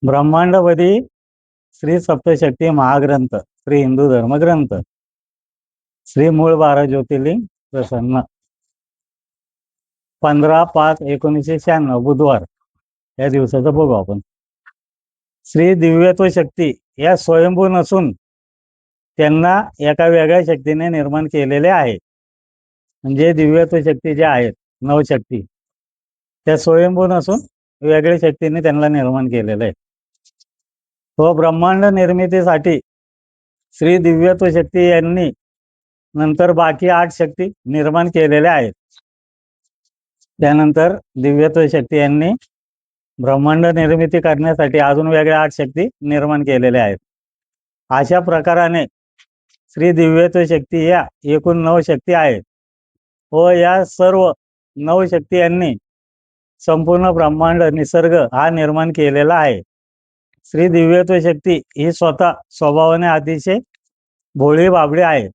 ब्रह्मांडपदी श्री सप्तशक्ती महाग्रंथ, श्री हिंदू धर्मग्रंथ, श्री मूळ 12 ज्योतिर्लिंग प्रसन्न, 15/5/1996 बुधवार या दिवसाचं बघू आपण. श्री दिव्यत्व शक्ती या स्वयंभू नसून त्यांना एका वेगळ्या शक्तीने निर्माण केलेले आहे. म्हणजे दिव्यत्व शक्ती ज्या आहेत, नवशक्ती, त्या स्वयंभू नसून वेगळ्या शक्तीने त्यांना निर्माण केलेलं आहे. तो ब्रह्मांड निर्मितीसाठी श्री दिव्यत्व शक्ती यांनी नंतर बाकी 8 शक्ती निर्माण केलेल्या आहेत. त्यानंतर दिव्यत्व शक्ती यांनी ब्रह्मांड निर्मिती करण्यासाठी अजून वेगळ्या 8 शक्ती निर्माण केलेल्या आहेत. अशा प्रकाराने श्री दिव्यत्व शक्ती या एकूण 9 शक्ती आहेत व या सर्व 9 शक्ती यांनी संपूर्ण ब्रह्मांड निसर्ग हा निर्माण केलेला आहे. श्री दिव्यत्व शक्ती ही स्वतः स्वभावाने अतिशय भोळी बाबडी आहे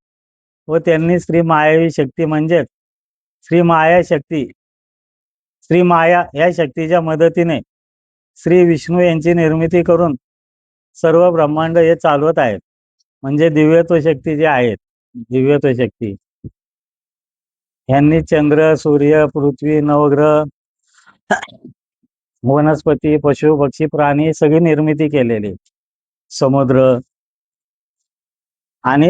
व त्यांनी श्री मायावी शक्ती म्हणजे श्री माया या शक्तीच्या मदतीने श्री विष्णू यांची निर्मिती करून सर्व ब्रह्मांड हे चालवत आहेत. म्हणजे दिव्यत्व शक्ती जे आहेत, दिव्यत्व शक्ती यांनी चंद्र, सूर्य, पृथ्वी, नवग्रह, वनस्पती, पशु, पक्षी, प्राणी सगळी निर्मिती केलेली, समुद्र, आणि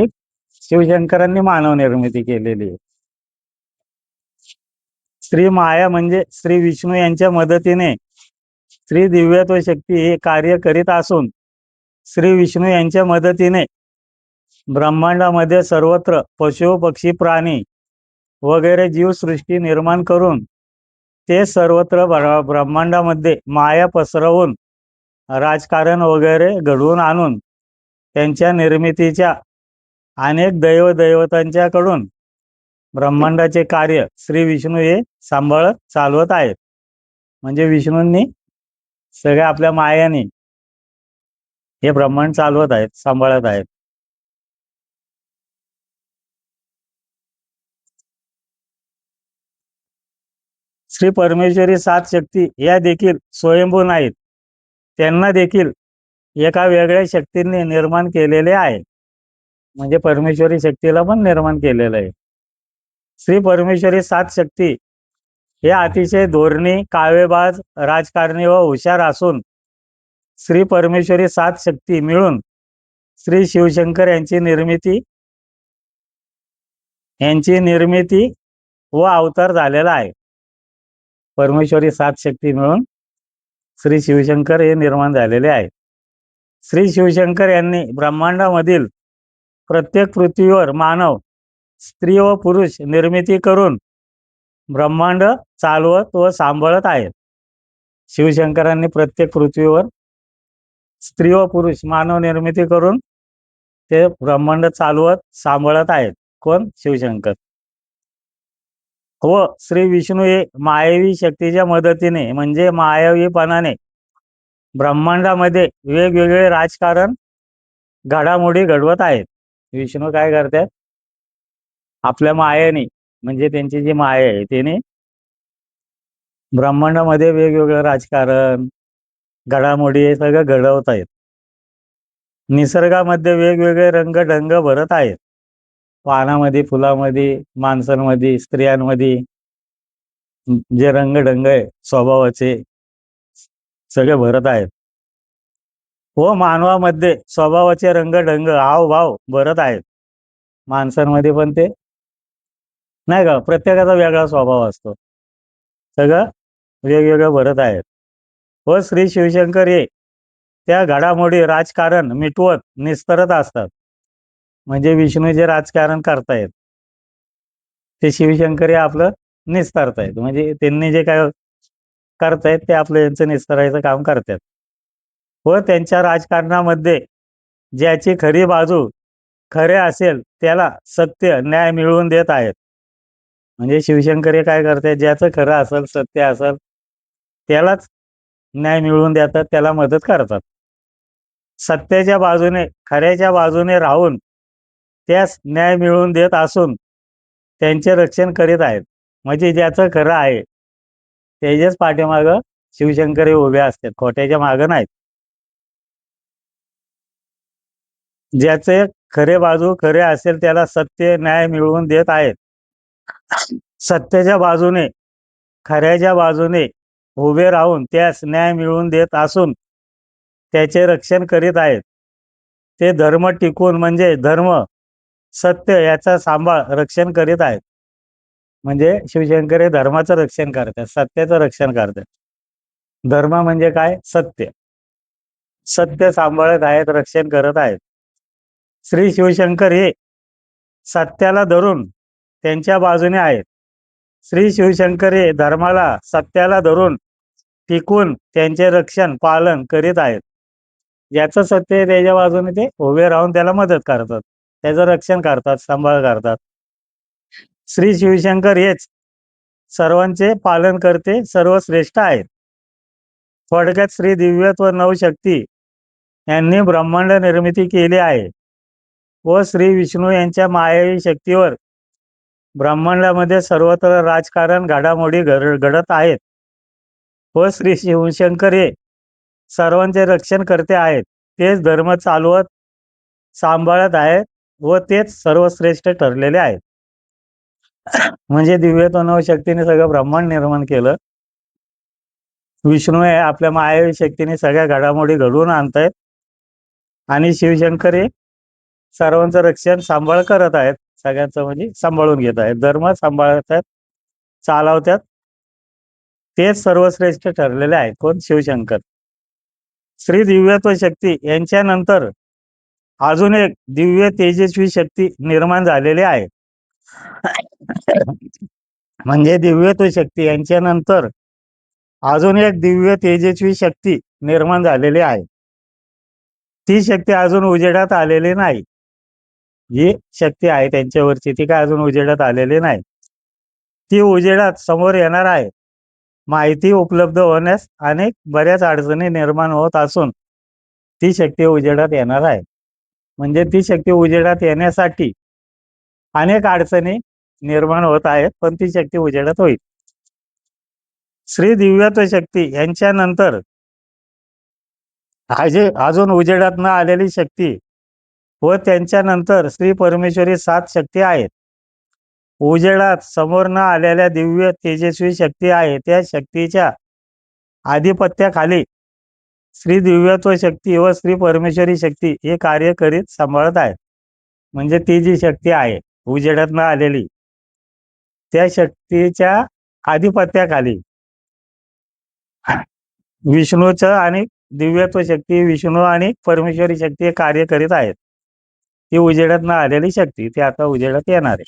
शिवशंकरांनी मानव निर्मिती केलेली. श्री माया म्हणजे श्री विष्णू यांच्या मदतीने श्री दिव्यत्व शक्ती हे कार्य करीत असून श्री विष्णू यांच्या मदतीने ब्रह्मांडामध्ये सर्वत्र पशु, पक्षी, प्राणी वगैरे जीवसृष्टी निर्माण करून ते सर्वत्र ब्रह्मांडामध्ये माया पसरवून राजकारण वगैरे घडवून आणून त्यांच्या निर्मितीच्या अनेक दैवदैवतांच्याकडून ब्रह्मांडाचे कार्य श्री विष्णू हे सांभाळत चालवत आहेत. म्हणजे विष्णूंनी सगळ्या आपल्या मायाने हे ब्रह्मांड चालवत आहेत, सांभाळत आहेत. श्री परमेश्वरी 7 शक्ती या देखील स्वयंभू नाहीत, त्यांना देखील एका वेगळ्या शक्तीने निर्माण केलेले आहे. म्हणजे परमेश्वरी शक्तीला पण निर्माण केलेलं आहे. श्री परमेश्वरी 7 शक्ती हे अतिशय धोरणी, कावेबाज, राजकारणी व हुशार असून श्री परमेश्वरी 7 शक्ती मिळून श्री शिवशंकर यांची निर्मिती व अवतार झालेला आहे. परमेश्वरी 7 शक्ती मिळून श्री शिवशंकर हे निर्माण झालेले आहे. श्री शिवशंकर यांनी ब्रह्मांडामधील प्रत्येक पृथ्वीवर मानव, स्त्री व पुरुष निर्मिती करून ब्रह्मांड चालवत व सांभाळत आहेत. शिवशंकरांनी प्रत्येक पृथ्वीवर स्त्री व पुरुष मानव निर्मिती करून ते ब्रह्मांड चालवत सांभाळत आहेत. कोण? शिवशंकर. व श्री विष्णू हे मायावी शक्तीच्या मदतीने म्हणजे मायावीपणाने ब्रह्मांडामध्ये वेगवेगळे राजकारण घडामोडी घडवत आहेत. विष्णू काय करतात? आपल्या मायेने म्हणजे त्यांची जी माया आहे त्याने ब्रह्मांडामध्ये वेगवेगळं राजकारण घडामोडी हे सगळं घडवत आहेत. निसर्गामध्ये वेगवेगळे रंगढंग भरत आहेत. पानामध्ये, फुलामध्ये, माणसांमध्ये, स्त्रियांमध्ये जे रंगढंग आहे स्वभावाचे सगळे भरत आहेत. व मानवामध्ये स्वभावाचे रंगढंग, हावभाव भरत आहेत. माणसांमध्ये पण ते नाही का, प्रत्येकाचा वेगळा स्वभाव असतो, सगळं वेगवेगळं भरत आहेत. व श्री शिवशंकर हे त्या घडामोडी राजकारण मिटवत निस्तरत असतात. म्हणजे विष्णू जे राजकारण करतायत ते शिवशंकर हे आपलं निस्तरतायत. म्हणजे त्यांनी जे काय करतायत ते आपलं यांचं निस्तरायचं काम करतात. व त्यांच्या राजकारणामध्ये ज्याची खरी बाजू खरे असेल त्याला सत्य न्याय मिळवून देत आहेत. म्हणजे शिवशंकर हे काय करतात? ज्याचं खरं असेल, सत्य असेल त्यालाच न्याय मिळवून देतात, त्याला मदत करतात. सत्याच्या बाजूने, खऱ्याच्या बाजूने राहून त्यास न्याय मिळवून देत असून त्यांचे रक्षण करीत आहेत. म्हणजे ज्याचं खरं आहे त्याच्याच पाठीमागं शिवशंकर हे उभे असतात, खोट्याच्या मागं नाहीत. ज्याचे खरे बाजू खरे असेल त्याला सत्य न्याय मिळवून देत आहेत. सत्याच्या बाजूने खऱ्याच्या बाजूने उभे राहून त्यास न्याय मिळवून देत असून त्याचे रक्षण करीत आहेत. ते धर्म टिकून म्हणजे धर्म सत्य याचा सांभाळ रक्षण करीत आहेत. म्हणजे शिवशंकर हे धर्माचं रक्षण करतात, सत्याचं रक्षण करतात. धर्म म्हणजे काय? सत्य. सत्य सांभाळत आहेत, रक्षण करत आहेत. श्री शिवशंकर हे सत्याला धरून त्यांच्या बाजूने आहेत. श्री शिवशंकर हे धर्माला सत्याला धरून टिकून त्यांचे रक्षण पालन करीत आहेत. ज्याचं सत्य आहे त्याच्या बाजूने ते उभे राहून त्याला मदत करतात, त्याचं रक्षण करतात, सांभाळ करतात. श्री शिवशंकर हेच सर्वांचे पालन करते, सर्वश्रेष्ठ आहेत. थोडक्यात श्री दिव्यत्व नवशक्ती यांनी ब्रह्मांड निर्मिती केली आहे व श्री विष्णू यांच्या मायावी शक्तीवर ब्रह्मांडामध्ये सर्वत्र राजकारण घडामोडी घडत आहेत व श्री शिवशंकर हे सर्वांचे रक्षण करते आहेत. तेच धर्म चालवत सांभाळत आहेत व तेच सर्वश्रेष्ठ ठरलेले आहेत. म्हणजे दिव्यत्व नवशक्तीने सगळं ब्रह्मांड निर्माण केलं. विष्णू हे आपल्या मायावी शक्तीने सगळ्या घडामोडी घडवून आणतायत आणि शिवशंकर हे सर्वांचं रक्षण सांभाळ करत आहेत, सगळ्यांचं म्हणजे सांभाळून घेत आहेत, धर्म सांभाळतात, चालवतात. तेच सर्वश्रेष्ठ ठरलेले आहेत. कोण? शिवशंकर. श्री दिव्यत्व शक्ती यांच्यानंतर अजून एक दिव्य तेजस्वी शक्ती निर्माण झालेली आहे. म्हणजे दिव्यत्व शक्ती यांच्यानंतर अजून एक दिव्य तेजस्वी शक्ती निर्माण झालेली आहे. ती शक्ती अजून उजेडात आलेली नाही. जी शक्ती आहे त्यांच्यावरची ती काय अजून उजेडात आलेली नाही. ती उजेडात समोर येणार आहे. माहिती उपलब्ध होण्यास अनेक बऱ्याच अडचणी निर्माण होत असून ती शक्ती उजेडात येणार आहे. म्हणजे ती शक्ती उजेडात येण्यासाठी अनेक अडचणी निर्माण होत आहेत, पण ती शक्ती उजेडात होईल. श्री दिव्यत्व शक्ती यांच्यानंतर अजून उजेडात न आलेली शक्ती व त्यांच्यानंतर श्री परमेश्वरी 7 शक्ती आहेत. उजेडात समोर न आलेल्या दिव्य तेजस्वी शक्ती आहे त्या शक्तीच्या आधिपत्याखाली श्री दिव्यत्व शक्ती व श्री परमेश्वरी शक्ती हे कार्य करीत सांभाळत आहेत. म्हणजे ती जी शक्ती आहे उजेडात न आलेली त्या शक्तीच्या आधिपत्याखाली विष्णूचं आणि दिव्यत्व शक्ती विष्णू आणि परमेश्वरी शक्ती हे कार्य करीत आहेत. ती उजेडात न आलेली शक्ती ती आता उजेडात येणार आहे.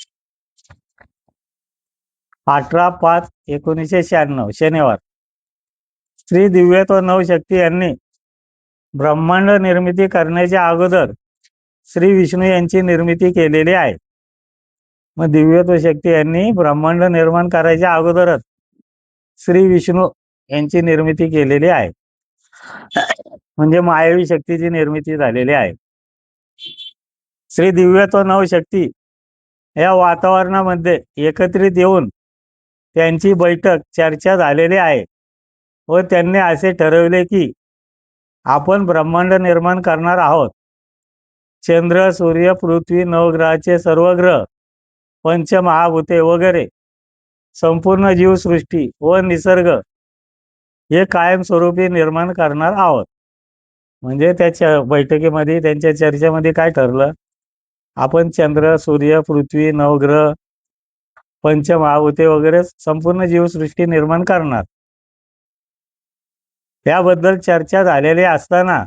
18/5/1996 शनिवार श्री दिव्यत्व नवशक्ती यांनी ब्रह्मांड निर्मिती करण्याच्या अगोदर श्री विष्णू यांची निर्मिती केलेली आहे. मग दिव्यत्व शक्ती यांनी ब्रह्मांड निर्माण करायच्या अगोदरच श्री विष्णू यांची निर्मिती केलेली आहे. म्हणजे मायावी शक्तीची निर्मिती झालेली आहे. श्री दिव्यत्व नवशक्ती या वातावरणामध्ये एकत्रित येऊन त्यांची बैठक चर्चा झालेली आहे व त्यांनी असे ठरवले की आपण ब्रह्मांड निर्माण करणार आहोत. चंद्र, सूर्य, पृथ्वी, नवग्रहाचे सर्व ग्रह, पंचमहाभूते वगैरे संपूर्ण जीवसृष्टी व निसर्ग हे कायमस्वरूपी निर्माण करणार आहोत. म्हणजे त्याच्या बैठकीमध्ये त्यांच्या चर्चेमध्ये काय ठरलं? आपण चंद्र, सूर्य, पृथ्वी, नवग्रह, पंचमहाभूते वगैरे संपूर्ण जीवसृष्टी निर्माण करणार. त्याबद्दल चर्चा झालेली असताना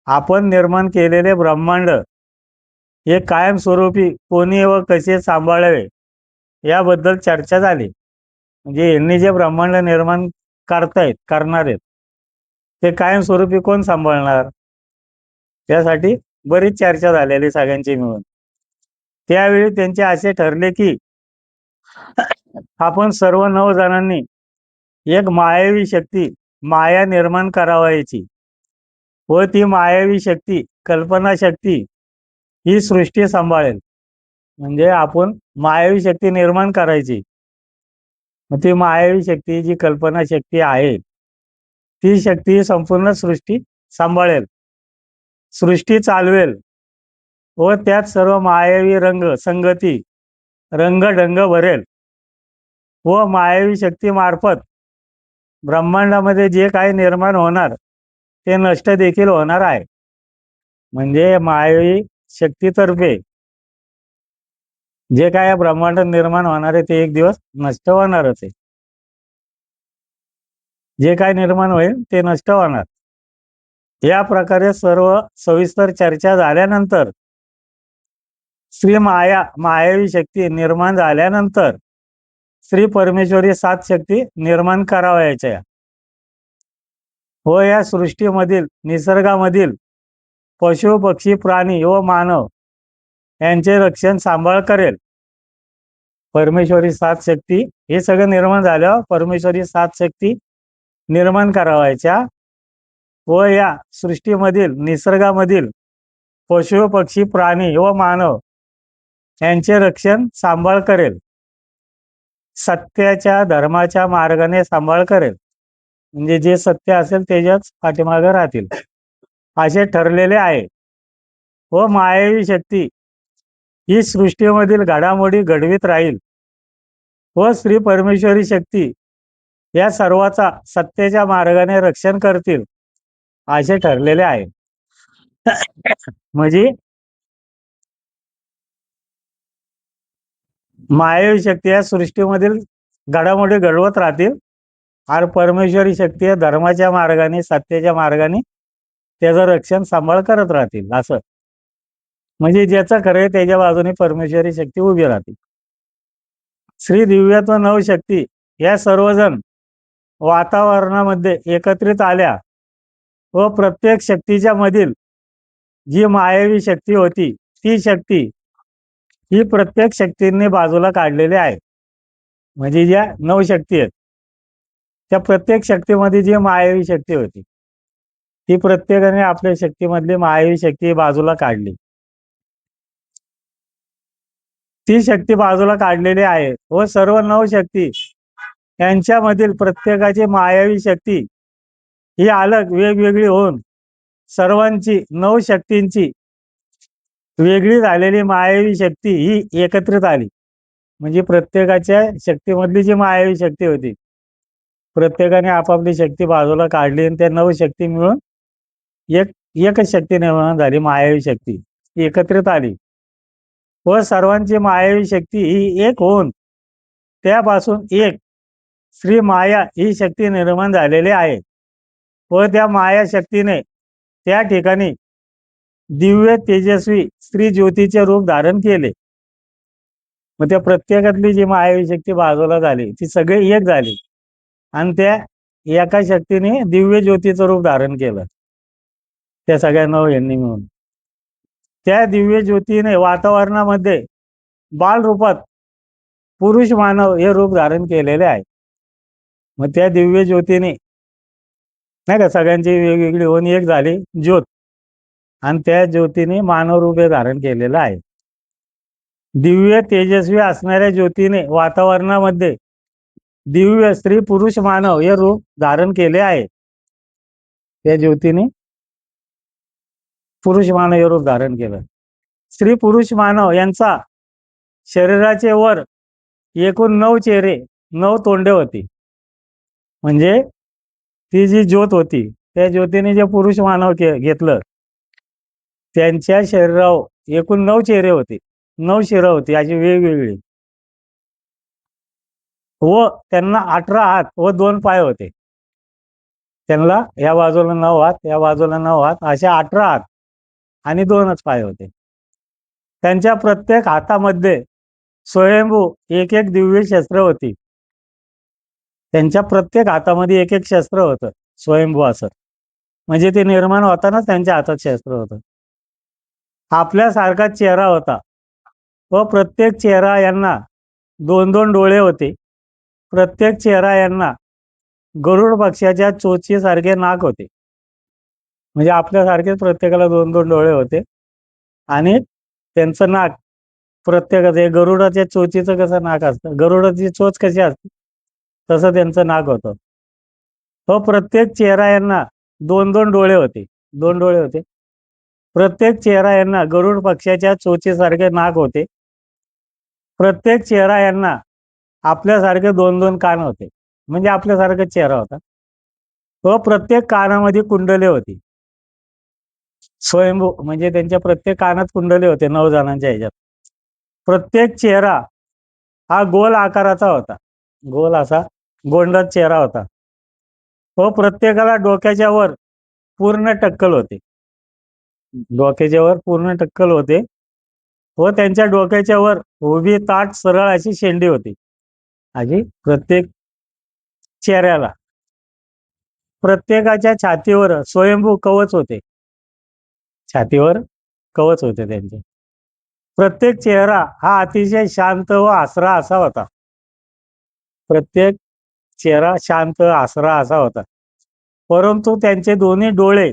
आपण निर्माण केलेले ब्रह्मांड हे कायमस्वरूपी कोणी व कसे सांभाळावे याबद्दल चर्चा झाली. म्हणजे यांनी जे ब्रह्मांड निर्माण करणार आहेत ते कायमस्वरूपी कोण सांभाळणार? त्यासाठी बरीच चर्चा झालेली सगळ्यांची मिळून. त्यावेळी त्यांचे असे ठरले की आपण सर्व 9 जणांनी एक मायावी शक्ती माया निर्माण करावायची व ती मायावी शक्ती कल्पना शक्ती ही सृष्टी सांभाळेल. म्हणजे आपण मायावी शक्ती निर्माण करायची. मग ती मायावी शक्ती जी कल्पना शक्ती आहे ती शक्ती संपूर्ण सृष्टी सांभाळेल, सृष्टी चालवेल व त्यात सर्व मायावी रंग संगती रंगढंग भरेल व मायावी शक्तीमार्फत ब्रह्मांडामध्ये जे काही निर्माण होणार ते नष्ट देखील होणार आहे. म्हणजे मायावी शक्तीतर्फे जे काय ब्रह्मांड निर्माण होणार आहे ते एक दिवस नष्ट होणारच आहे. जे काय निर्माण होईल ते नष्ट होणार. या प्रकारे सर्व सविस्तर चर्चा झाल्यानंतर श्री मायावी शक्ती निर्माण झाल्यानंतर श्री परमेश्वरी 7 शक्ती निर्माण करावयाच्या व या सृष्टीमधील निसर्गामधील पशु पक्षी प्राणी व मानव यांचे रक्षण सांभाळ करेल. परमेश्वरी 7 शक्ती हे सगळं निर्माण झाल्यावर परमेश्वरी 7 शक्ती निर्माण करावायच्या व या सृष्टीमधील निसर्गामधील पशु पक्षी प्राणी व मानव यांचे रक्षण सांभाळ करेल. सत्याच्या धर्माच्या मार्गाने सांभाळ करेल. म्हणजे जे सत्य असेल त्याच्याच पाठीमागे राहतील असे ठरलेले आहे. व मायावी शक्ती ही सृष्टीमधील घडामोडी घडवीत राहील व श्री परमेश्वरी शक्ती या सर्वाचा सत्याच्या मार्गाने रक्षण करतील असे ठरलेले आहे. म्हणजे मायावी शक्ती या सृष्टीमधील घडामोडी घडवत राहतील आणि परमेश्वरी शक्ती या धर्माच्या मार्गाने सत्याच्या मार्गाने त्याचं रक्षण सांभाळ करत राहतील. असं म्हणजे ज्याचं खरं आहे त्याच्या बाजूने परमेश्वरी शक्ती उभी राहते. श्री दिव्यत्व नवशक्ती या सर्वजण वातावरणामध्ये एकत्रित आल्या व प्रत्येक शक्तीच्या मधील जी मायावी शक्ती होती ती शक्ती ही प्रत्येक शक्तींनी बाजूला काढलेली आहे. म्हणजे ज्या 9 शक्ती आहेत त्या प्रत्येक शक्तीमध्ये जी मायावी शक्ती होती ती प्रत्येकाने आपल्या शक्तीमधली मायावी शक्ती बाजूला काढली. ती शक्ती बाजूला काढलेली आहे व सर्व 9 शक्ती यांच्यामधील प्रत्येकाची मायावी शक्ती ही अलग वेगवेगळी होऊन सर्वांची 9 शक्तींची वेगळी झालेली मायावी शक्ती ही एकत्रित आली. म्हणजे प्रत्येकाच्या शक्तीमधली जी मायावी शक्ती होती प्रत्येकाने आपापली शक्ती बाजूला काढली आणि त्या 9 शक्ती मिळून एकच शक्ती निर्माण झाली. मायावी शक्ती एकत्रित आली व सर्वांची मायावी शक्ती ही एक होऊन त्यापासून एक श्री माया ही शक्ती निर्माण झालेली आहे व त्या माया शक्तीने त्या ठिकाणी दिव्य तेजस्वी स्त्री ज्योतीचे रूप धारण केले. मग त्या प्रत्येकातली जी मायावी शक्ती बाजूला झाली ती सगळी एक झाली आणि त्या एका शक्तीने दिव्य ज्योतीचं रूप धारण केलं. त्या सगळ्या 9 यांनी मिळून त्या दिव्य ज्योतीने वातावरणामध्ये बाल रूपात पुरुष मानव हे रूप धारण केलेले आहे. मग त्या दिव्य ज्योतीने नाही का सगळ्यांची वेगवेगळी होऊन एक झाली ज्योत आणि त्या ज्योतीने मानव रूप हे धारण केलेलं आहे. दिव्य तेजस्वी असणाऱ्या ज्योतीने वातावरणामध्ये दिव्य स्त्री पुरुष मानव हे रूप धारण केले आहे. त्या ज्योतीने पुरुष मानव हे रूप धारण केलं. स्त्री पुरुष मानव यांचा शरीराचे वर एकूण 9 चेहरे 9 तोंडे होती. म्हणजे ती जी ज्योत होती त्या ज्योतीने जे पुरुष मानव घेतलं त्यांच्या शरीरावर एकूण 9 चेहरे होते 9 शिरं होती अशी वेगवेगळी व त्यांना 18 हात व 2 पाय होते. त्यांना या बाजूला 9 हात या बाजूला 9 हात असे 18 हात आणि 2च पाय होते. त्यांच्या प्रत्येक हातामध्ये स्वयंभू एक दिव्य शस्त्र होती. त्यांच्या प्रत्येक हातामध्ये एक शस्त्र होतं स्वयंभू असं. म्हणजे ते निर्माण होतानाच त्यांच्या हातात शस्त्र होतं. आपल्यासारखा चेहरा होता व प्रत्येक चेहरा यांना 2-2 डोळे होते. प्रत्येक चेहरा यांना गरुड पक्षाच्या चोचीसारखे नाक होते. म्हणजे आपल्यासारखेच प्रत्येकाला 2-2 डोळे होते आणि त्यांचं नाक प्रत्येकाचं गरुडाच्या चोचीचं कसं नाक असतं गरुडाची चोच कशी असते तसं त्यांचं नाक होतं. तो प्रत्येक चेहरा यांना 2-2 डोळे होते 2 डोळे होते प्रत्येक चेहरा यांना गरुड पक्षाच्या चोचीसारखे नाक होते. प्रत्येक चेहरा यांना आपल्यासारखे 2-2 कान होते, म्हणजे आपल्यासारखाच चेहरा होता. व प्रत्येक कानामध्ये कुंडले होती. स्वयंभू म्हणजे त्यांच्या प्रत्येक कानात कुंडले होते 9 जणांच्या ह्याच्यात. प्रत्येक चेहरा हा गोल आकाराचा होता. गोल असा गोंडस चेहरा होता. व प्रत्येकाला डोक्याच्या वर पूर्ण टक्कल होते. डोक्याच्या वर पूर्ण टक्कल होते व त्यांच्या डोक्याच्या वर उभी ताठ सरळ अशी शेंडी होती. अशी प्रत्येक चेहऱ्याला. प्रत्येकाच्या छातीवर स्वयंभू कवच होते. छातीवर कवच होते त्यांचे. प्रत्येक चेहरा हा अतिशय शांत व आसरा असा होता. प्रत्येक चेहरा शांत आसरा असा होता. परंतु त्यांचे दोन्ही डोळे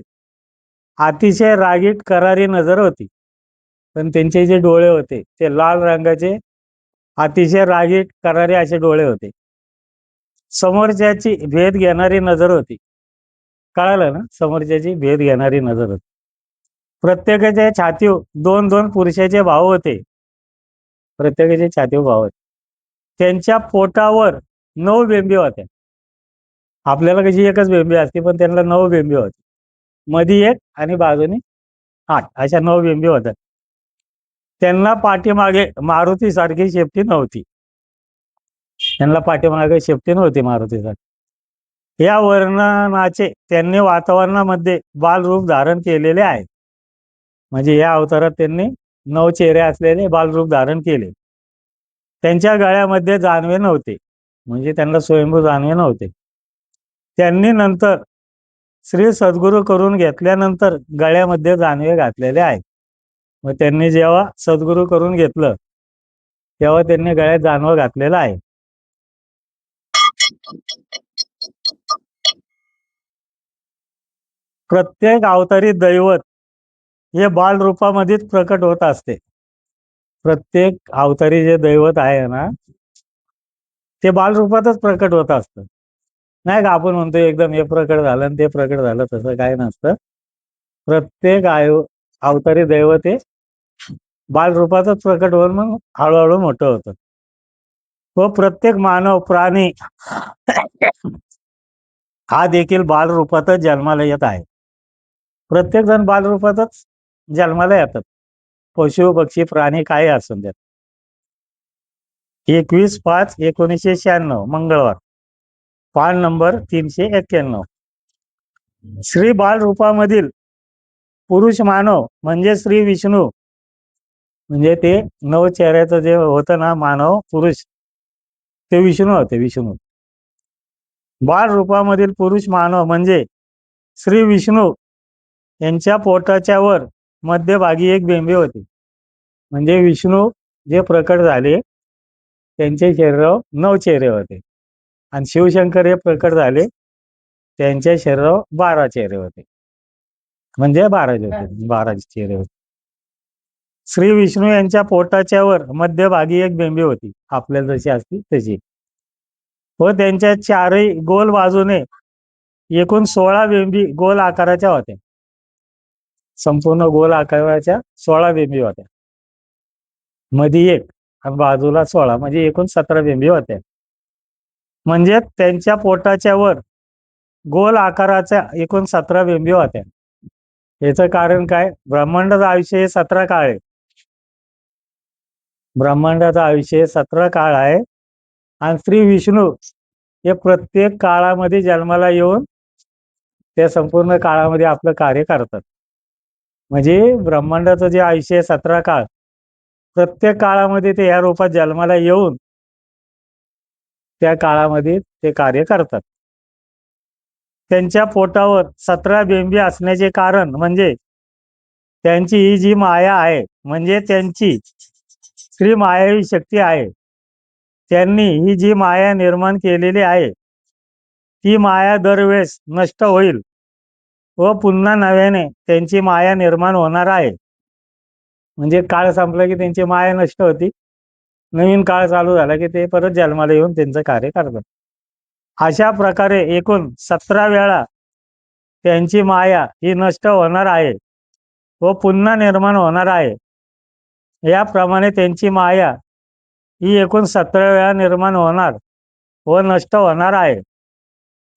अतिशय रागीट करारी नजर होती. पण त्यांचे जे डोळे होते ते लाल रंगाचे अतिशय रागीट करारी असे डोळे होते. समोरच्याची भेद घेणारी नजर होती. कळालं ना? समोरच्याची भेद घेणारी नजर होती. प्रत्येकाच्या छातीवर 2-2 पुरुषाचे भाव होते. प्रत्येकाच्या छातीवर भाव होते. त्यांच्या पोटावर 9 बेंबी होत्या. आपल्याला कशी एकच बेंबी असते, पण त्यांना 9 बेंबी होत्या. मध्ये 1 आणि बाजूने 8 अशा 9 बेंबी होत्या. त्यांना पाठीमागे मारुतीसारखी शेपटी नव्हती. त्यांना पाठीमागे शेपटी नव्हती मारुतीसारखी. या वर्णनाचे त्यांनी वातावरणामध्ये बालरूप धारण केलेले आहे. म्हणजे या अवतारात त्यांनी 9 चेहरे असलेले बालरूप धारण केले. त्यांच्या गळ्यामध्ये जानवे नव्हते, म्हणजे त्यांना स्वयंभू जानवे नव्हते. त्यांनी नंतर श्री सद्गुरू करून घेतल्यानंतर गळ्यामध्ये जानवे घातलेले आहे. मग त्यांनी जेव्हा सद्गुरू करून घेतलं तेव्हा त्यांनी गळ्यात जानवं घातलेलं आहे. प्रत्येक अवतारी दैवत हे बालरूपामध्येच प्रकट होत असते. प्रत्येक अवतारी जे दैवत आहे ना ते बालरूपातच प्रकट होत असतं. नाही का आपण म्हणतो एकदम हे प्रकट झालं आणि ते प्रकट झालं, तसं काय नसतं. प्रत्येक अवतारी दैवत हे बालरूपातच प्रकट होऊन मग हळूहळू मोठं होतं. व प्रत्येक मानव प्राणी हा देखील बालरूपातच जन्माला येत आहे. प्रत्येक जण बालरूपातच जन्माला येतात. पशु पक्षी प्राणी काय असून द्यात. 21/5/1996 मंगळवार, पान नंबर 391. श्री बालरूपामधील पुरुष मानव म्हणजे श्री विष्णू, म्हणजे ते 9 चेहऱ्याचं जे होतं ना मानव पुरुष, ते विष्णू होते. विष्णू बाल रूपामधील पुरुष मानव म्हणजे श्री विष्णू यांच्या पोटाच्या वर मध्यभागी एक बेंबी होती. म्हणजे विष्णू जे प्रकट झाले त्यांच्या शरीरावर 9 चेहरे होते आणि शिवशंकर हे प्रकट झाले त्यांच्या शरीरावर 12 चेहरे होते. म्हणजे 12 चेहरे होते. श्री विष्णू यांच्या पोटाच्या वर मध्यभागी एक बेंबी होती, आपल्याला जशी असती तशी. व त्यांच्या चारही गोल बाजूने एकूण 16 बेंबी गोल आकाराच्या होत्या. संपूर्ण गोल आकाराच्या 16 बेंबी होत्या. मध्ये 1 आणि बाजूला 16, म्हणजे एकूण 17 बेंबी होत्या. म्हणजे त्यांच्या पोटाच्या वर गोल आकाराच्या एकूण 17 बेंबी होत्या. याचं कारण काय? ब्रह्मांडाचं आयुष्य हे 17 काळ आहे. ब्रह्मांडाचं आयुष्य हे 17 काळ आहे आणि श्री विष्णू हे प्रत्येक काळामध्ये जन्माला येऊन त्या संपूर्ण काळामध्ये आपलं कार्य करतात. म्हणजे ब्रह्मांडाचं जे आयुष्य आहे 17 काळ, प्रत्येक काळामध्ये ते या रूपात जन्माला येऊन त्या काळामध्ये ते कार्य करतात. त्यांच्या पोटावर 17 बेंबी असण्याचे कारण म्हणजे त्यांची ही जी माया आहे, म्हणजे त्यांची श्री मायावी शक्ती आहे, त्यांनी ही जी माया निर्माण केलेली आहे ती माया दरवेळेस नष्ट होईल व पुन्हा नव्याने त्यांची माया निर्माण होणार आहे. म्हणजे काळ संपला की त्यांची माया नष्ट होती, नवीन काळ चालू झाला की ते परत जन्माला येऊन त्यांचं कार्य करतात. अशा प्रकारे एकूण 17 वेळा त्यांची माया ही नष्ट होणार आहे व पुन्हा निर्माण होणार आहे. याप्रमाणे त्यांची माया ही एकूण 17 वेळा निर्माण होणार व नष्ट होणार आहे.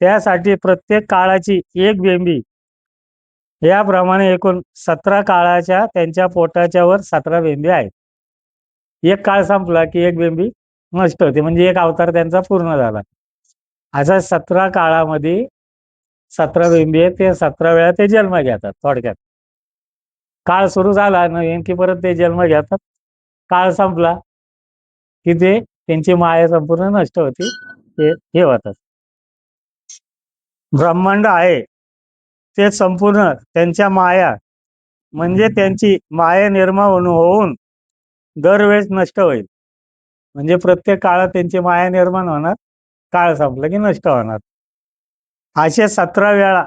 त्यासाठी प्रत्येक काळाची एक बिंबी, याप्रमाणे एकूण 17 काळाच्या त्यांच्या पोटाच्या वर 17 बिंबी आहेत. एक काळ संपला की एक बिंबी नष्ट होते, म्हणजे एक अवतार त्यांचा पूर्ण झाला. अशा 17 काळामध्ये 17 बिंबी आहेत, ते 17 वेळा ते जन्म घेतात. थोडक्यात काळ सुरू झाला नवीन की परत ते जन्म घेतात. काळ संपला की ते त्यांची माया संपूर्ण नष्ट होती, ते हे होतात. ब्रह्मांड आहे ते संपूर्ण त्यांच्या माया, म्हणजे त्यांची माया निर्माण होऊन दरवेळेस नष्ट होईल. म्हणजे प्रत्येक काळात त्यांची माया निर्माण होणार, काळ संपला की नष्ट होणार. असे 17 वेळा,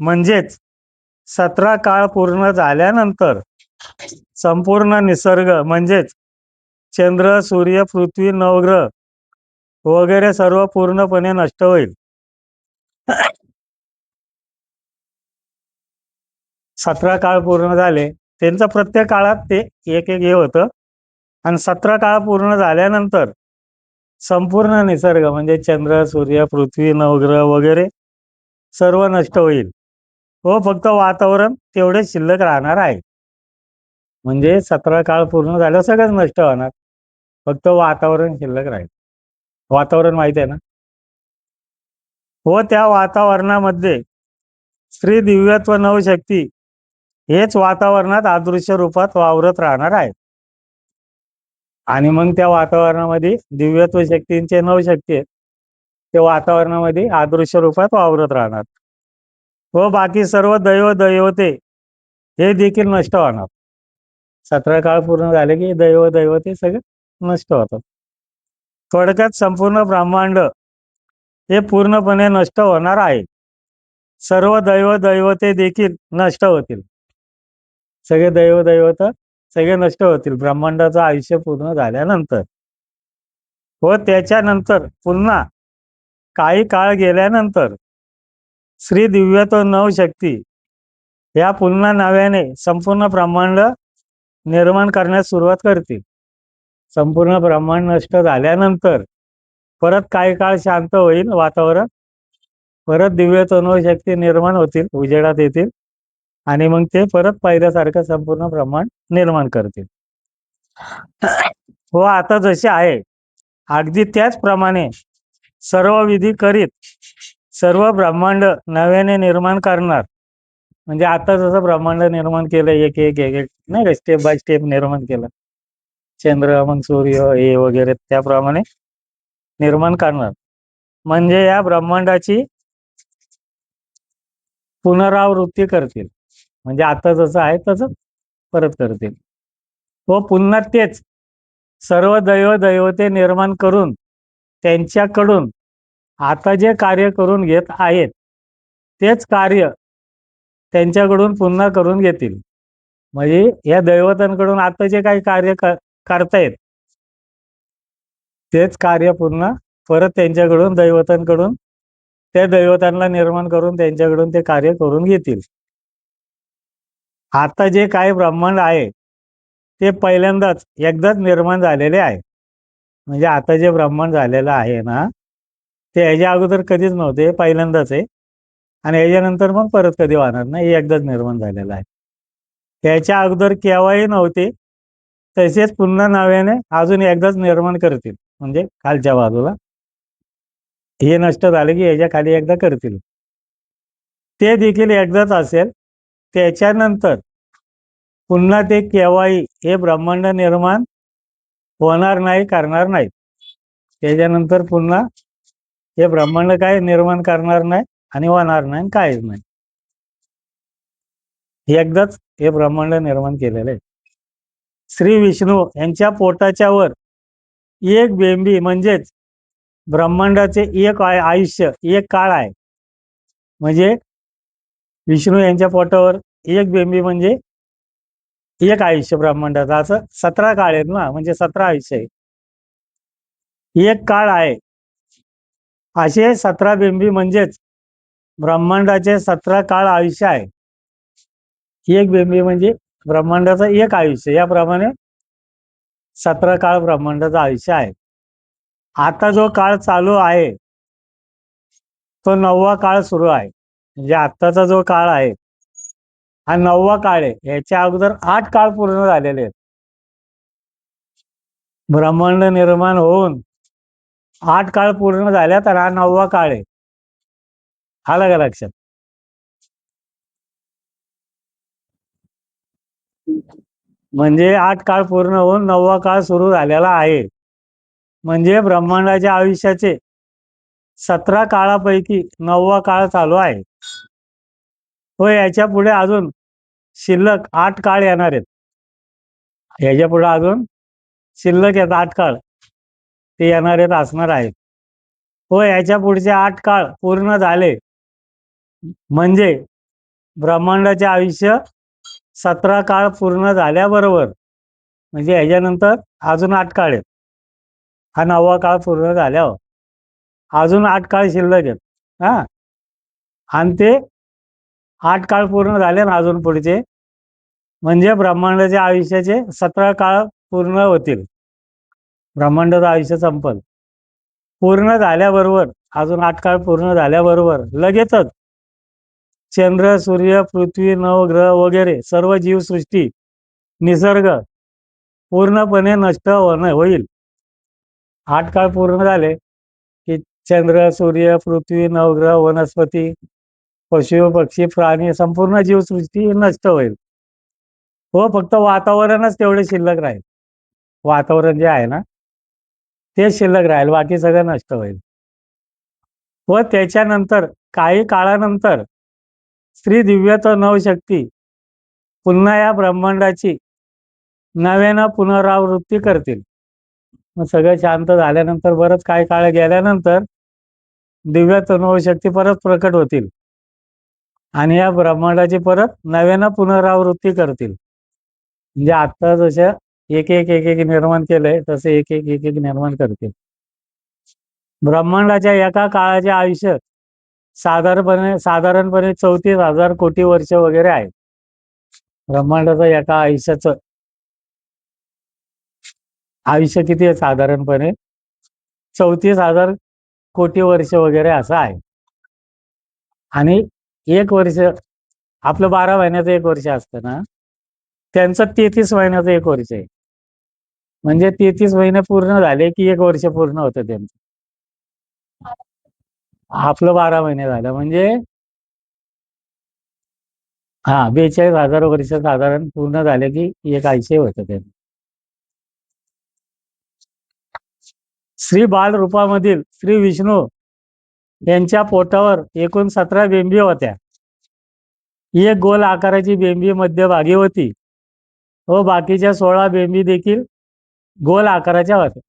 म्हणजेच 17 काळ पूर्ण झाल्यानंतर संपूर्ण निसर्ग म्हणजेच चंद्र, सूर्य, पृथ्वी, नवग्रह वगैरे सर्व पूर्णपणे नष्ट होईल. 17 काळ पूर्ण झाले, त्यांचं प्रत्येक काळात ते एक एक हे होतं. आणि 17 काळ पूर्ण झाल्यानंतर संपूर्ण निसर्ग म्हणजे चंद्र, सूर्य, पृथ्वी, नवग्रह वगैरे सर्व नष्ट होईल व फक्त वातावरण तेवढे शिल्लक राहणार आहे. म्हणजे 17 काळ पूर्ण झाल्यावर सगळंच नष्ट होणार, फक्त वातावरण शिल्लक राहील. वातावरण माहिती आहे ना? व त्या वातावरणामध्ये श्री दिव्यत्व नवशक्ती हेच वातावरणात अदृश्य रूपात वावरत राहणार आहे. आणि मग त्या वातावरणामध्ये दिव्यत्व शक्तींचे नवशक्ती आहेत, ते वातावरणामध्ये अदृश्य रूपात वावरत राहणार व बाकी सर्व दैव दैवते हे देखील नष्ट होणार. 17 काळ पूर्ण झाले की दैव दैवते सगळे नष्ट होतात. थोडक्यात संपूर्ण ब्रह्मांड हे पूर्णपणे नष्ट होणार आहे. सर्व दैव दैवते देखील नष्ट होतील. सगळे दैव दैवत सगळे नष्ट होतील ब्रह्मांडाचं आयुष्य पूर्ण झाल्यानंतर. व त्याच्यानंतर पुन्हा काही काळ गेल्यानंतर श्री दिव्यत्व नवशक्ती या पुन्हा नव्याने संपूर्ण ब्रह्मांड निर्माण करण्यास सुरुवात करतील. संपूर्ण ब्रह्मांड नष्ट झाल्यानंतर परत काही काळ शांत होईल वातावरण, परत दिव्यत्व नवशक्ती निर्माण होतील, उजेडात येतील आणि मग ते परत पहिल्यासारखं संपूर्ण ब्रह्मांड निर्माण करतील. व आता जसे आहे अगदी त्याचप्रमाणे सर्व विधी करीत सर्व ब्रह्मांड नव्याने निर्माण करणार. म्हणजे आता जसं ब्रह्मांड निर्माण केलं एक एक एक एक नाही का, स्टेप बाय स्टेप निर्माण केलं, चंद्र मग सूर्य हे वगैरे त्याप्रमाणे निर्माण करणार. म्हणजे या ब्रह्मांडाची पुनरावृत्ती करतील. म्हणजे आता जसं आहे तसं परत करतील व पुन्हा तेच सर्व दैव दैवते निर्माण करून त्यांच्याकडून आता जे कार्य करून घेत आहेत तेच कार्य त्यांच्याकडून पुन्हा करून घेतील. म्हणजे या दैवतांकडून आता जे काही कार्य करतायत तेच कार्य पुन्हा परत त्यांच्याकडून दैवतांकडून त्या दैवतांना निर्माण करून त्यांच्याकडून ते कार्य करून घेतील. आता जे काही ब्रह्मांड आहे ते पहिल्यांदाच एकदाच निर्माण झालेले आहे. म्हणजे आता जे ब्रह्मांड झालेलं आहे ना, ते ह्याच्या अगोदर कधीच नव्हते, पहिल्यांदाच आहे. आणि ह्याच्यानंतर मग परत कधी होणार नाही, एकदाच निर्माण झालेलं आहे. त्याच्या अगोदर केव्हाही नव्हते, तसेच पुन्हा नव्याने अजून एकदाच निर्माण करतील. म्हणजे खालच्या बाजूला हे नष्ट झाले की ह्याच्या खाली एकदा करतील, ते देखील एकदाच असेल. त्याच्यानंतर पुन्हा ते केव्हाही हे ब्रह्मांड निर्माण होणार नाही, करणार नाही. त्याच्यानंतर पुन्हा हे ब्रह्मांड काय निर्माण करणार नाही आणि होणार नाही, काहीच नाही. एकदाच हे ब्रह्मांड निर्माण केलेलं आहे. श्री विष्णू यांच्या पोटाच्या वर एक बेंबी म्हणजेच ब्रह्मांडाचे एक आयुष्य, एक काळ आहे. म्हणजे विष्णू यांच्या पोटावर एक बेंबी म्हणजे एक आयुष्य ब्रह्मांडाचं. असं 17 काळ आहेत ना, म्हणजे 17 आयुष्य आहे, एक काळ आहे. असे 17 बिंबी म्हणजेच ब्रह्मांडाचे 17 काळ आयुष्य आहे. एक बिंबी म्हणजे ब्रह्मांडाचं एक आयुष्य. याप्रमाणे 17 काळ ब्रह्मांडाचं आयुष्य आहे. आता जो काळ चालू आहे तो 9वा काळ सुरू आहे. म्हणजे आत्ताचा जो काळ आहे हा 9वा काळ आहे. याच्या अगोदर 8 काळ पूर्ण झालेले आहेत. ब्रह्मांड निर्माण होऊन 8 काळ पूर्ण झाल्या, तर हा 9वा काळ आहे. आलं का लक्षात? म्हणजे 8 काळ पूर्ण होऊन 9वा काळ सुरू झालेला आहे. म्हणजे ब्रह्मांडाच्या आयुष्याचे 17 काळापैकी 9वा काळ चालू आहे. व याच्या पुढे अजून शिल्लक 8 काळ येणार आहेत. याच्या पुढे अजून शिल्लक आहेत 8 काळ, ते येणार आहेत, असणार आहेत. व याच्या पुढचे 8 काळ पूर्ण झाले म्हणजे ब्रह्मांडाचे आयुष्य 17 काळ पूर्ण झाल्याबरोबर, म्हणजे ह्याच्यानंतर अजून 8 काळ आहेत. हा 9वा काळ पूर्ण झाल्यावर अजून 8 काळ शिल्लक आहेत. हा, आणि ते 8 काळ पूर्ण झाले ना अजून पुढचे, म्हणजे ब्रह्मांडाच्या आयुष्याचे 17 काळ पूर्ण होतील. ब्रह्मांडाचं आयुष्य संपल. पूर्ण झाल्याबरोबर, अजून 8 काळ पूर्ण झाल्याबरोबर लगेचच चंद्र, सूर्य, पृथ्वी, नवग्रह वगैरे सर्व जीवसृष्टी, निसर्ग पूर्णपणे नष्ट होईल. 8 काळ पूर्ण झाले की चंद्र, सूर्य, पृथ्वी, नवग्रह, वनस्पती, पशु, पक्षी, प्राणी, संपूर्ण जीवसृष्टी नष्ट होईल. हो, फक्त वातावरणच तेवढे शिल्लक राहील. वातावरण जे आहे ना ते शिल्लक राहील, बाकी सगळं नष्ट होईल. व त्याच्यानंतर काही काळानंतर स्त्री दिव्यत्व नवशक्ती पुन्हा या ब्रह्मांडाची नव्यानं पुनरावृत्ती करतील. मग सगळं शांत झाल्यानंतर, बरंच काही काळ गेल्यानंतर दिव्यत्व नवशक्ती परत प्रकट होतील आणि या ब्रह्मांडाची परत नव्यानं पुनरावृत्ती करतील. म्हणजे आता जसं एक एक एक एक निर्माण केलंय, तसे एक एक एक एक निर्माण करतील. ब्रह्मांडाच्या एका काळाचे आयुष्य साधारणपणे 34,000 कोटी वर्ष वगैरे आहे. ब्रह्मांडाचं एका आयुष्याचं आयुष्य किती आहे? साधारणपणे 34,000 कोटी वर्ष वगैरे असं आहे. आणि एक वर्ष आपलं 12 महिन्याचं एक वर्ष असतं ना, त्यांचं 33 महिन्याचं एक वर्ष आहे. म्हणजे 33 महिने पूर्ण झाले की एक वर्ष पूर्ण होतं त्यांचं. आपलं 12 महिने झालं म्हणजे 42,000 वर्ष साधारण पूर्ण झाले की एक आयुष्य होतं त्यांचं. श्री बाल रूपामधील श्री विष्णू यांच्या पोटावर एकूण 17 बेंबी होत्या. एक गोल आकाराची बेंबी मध्यभागी होती व बाकीच्या 16 बेंबी देखील गोल आकाराच्या होत्या.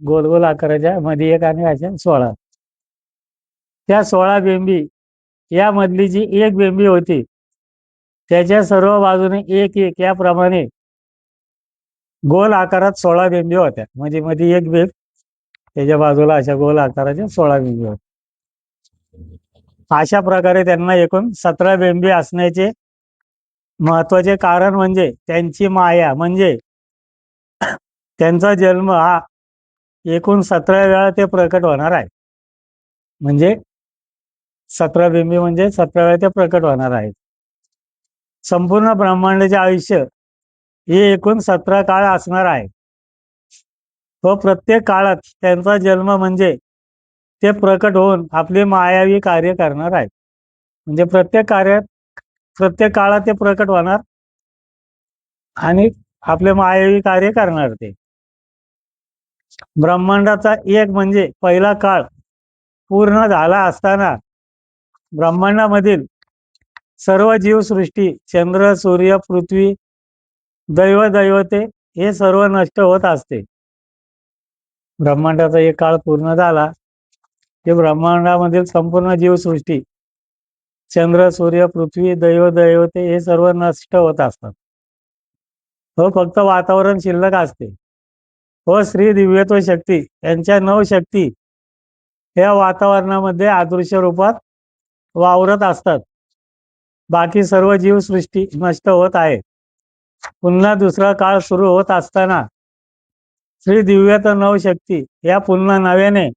गोल गोल आकाराच्या, मध्ये एक आणि अशा 16. त्या 16 बेंबी, यामधली जी एक बेंबी होती त्याच्या सर्व बाजूने एक एक याप्रमाणे गोल आकारात 16 बेंबी होत्या. म्हणजे मध्ये एक बेंब, त्याच्या बाजूला अशा गोल आकाराच्या 16 बेंबी होत्या. अशा प्रकारे त्यांना एकूण 17 बेंबी असण्याचे महत्वाचे कारण म्हणजे त्यांची माया. म्हणजे त्यांचा जन्म हा एकूण 17 वेळा ते प्रकट होणार आहे. म्हणजे 17 बिंबी म्हणजे 17 वेळा ते प्रकट होणार आहेत. संपूर्ण ब्रह्मांडाचे आयुष्य हे एकूण 17 काळ असणार आहे. व प्रत्येक काळात त्यांचा जन्म म्हणजे ते प्रकट होऊन आपले मायावी कार्य करणार आहेत. म्हणजे प्रत्येक काळात ते प्रकट होणार आणि आपले मायावी कार्य करणार. ते ब्रह्मांडाचा एक म्हणजे पहिला काळ पूर्ण झाला असताना ब्रह्मांडामधील सर्व जीवसृष्टी, चंद्र, सूर्य, पृथ्वी, दैवते हे सर्व नष्ट होत असते. ब्रह्मांडाचा एक काळ पूर्ण झाला की ब्रह्मांडामधील संपूर्ण जीवसृष्टी, चंद्र, सूर्य, पृथ्वी, दैवते हे सर्व नष्ट होत असतात. हो, फक्त वातावरण शिल्लक असते. हो, श्री दिव्यत्व शक्ती यांच्या 9 शक्ती या वातावरणामध्ये अदृश्य रूपात वावरत असतात. बाकी सर्व जीवसृष्टी नष्ट होत आहे. पुन्हा दुसरा काळ सुरू होत असताना श्री दिव्यत नवशक्ती या पुन्हा नव्याने